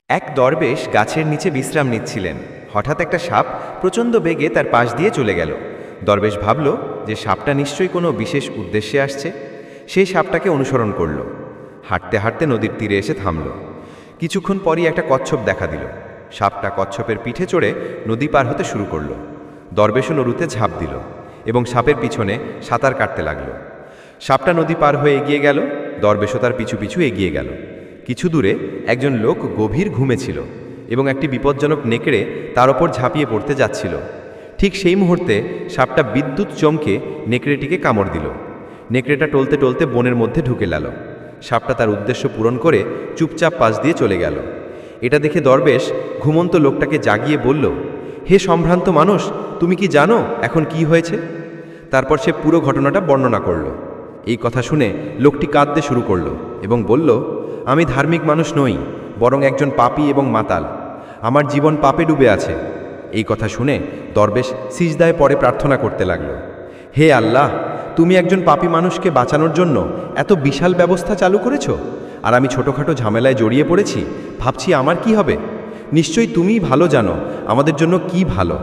এক দরবেশ গাছের নিচে বিশ্রাম নিচ্ছিলেন। হঠাৎ একটা সাপ প্রচণ্ড বেগে তার পাশ দিয়ে চলে গেল। দরবেশ ভাবল যে সাপটা নিশ্চয়ই কোনো বিশেষ উদ্দেশ্যে আসছে। সেই সাপটাকে অনুসরণ করল। হাঁটতে হাঁটতে নদীর তীরে এসে থামল। কিছুক্ষণ পরই একটা কচ্ছপ দেখা দিল। সাপটা কচ্ছপের পিঠে চড়ে নদী পার হতে শুরু করল। দরবেশও নদীতে ঝাঁপ দিল এবং সাপের পিছনে সাঁতার কাটতে লাগলো। সাপটা নদী পার হয়ে এগিয়ে গেল, দরবেশও তার পিছু পিছু এগিয়ে গেল। কিছু দূরে একজন লোক গভীর ঘুমেছিল এবং একটি বিপজ্জনক নেকড়ে তার ওপর ঝাঁপিয়ে পড়তে যাচ্ছিল। ঠিক সেই মুহূর্তে সাপটা বিদ্যুৎ চমকে নেকড়েটিকে কামড় দিল। নেকড়েটা টলতে টলতে বনের মধ্যে ঢুকে গেল। সাপটা তার উদ্দেশ্য পূরণ করে চুপচাপ পাশ দিয়ে চলে গেল। এটা দেখে দরবেশ ঘুমন্ত লোকটাকে জাগিয়ে বলল, হে সম্ভ্রান্ত মানুষ, তুমি কি জানো এখন কি হয়েছে? তারপর সে পুরো ঘটনাটা বর্ণনা করল। এই কথা শুনে লোকটি কাঁদতে শুরু করল এবং বলল, আমি ধার্মিক মানুষ নই, বরং একজন পাপী এবং মাতাল। আমার জীবন পাপে ডুবে আছে। এই কথা শুনে দরবেশ সিজদায় পড়ে প্রার্থনা করতে লাগল, হে আল্লাহ, তুমি একজন পাপী মানুষকে বাঁচানোর জন্য এত বিশাল ব্যবস্থা চালু করেছো, আর আমি ছোটোখাটো ঝামেলায় জড়িয়ে পড়েছি। ভাবছি আমার কি হবে। নিশ্চয়ই তুমিই ভালো জানো আমাদের জন্য কি ভালো।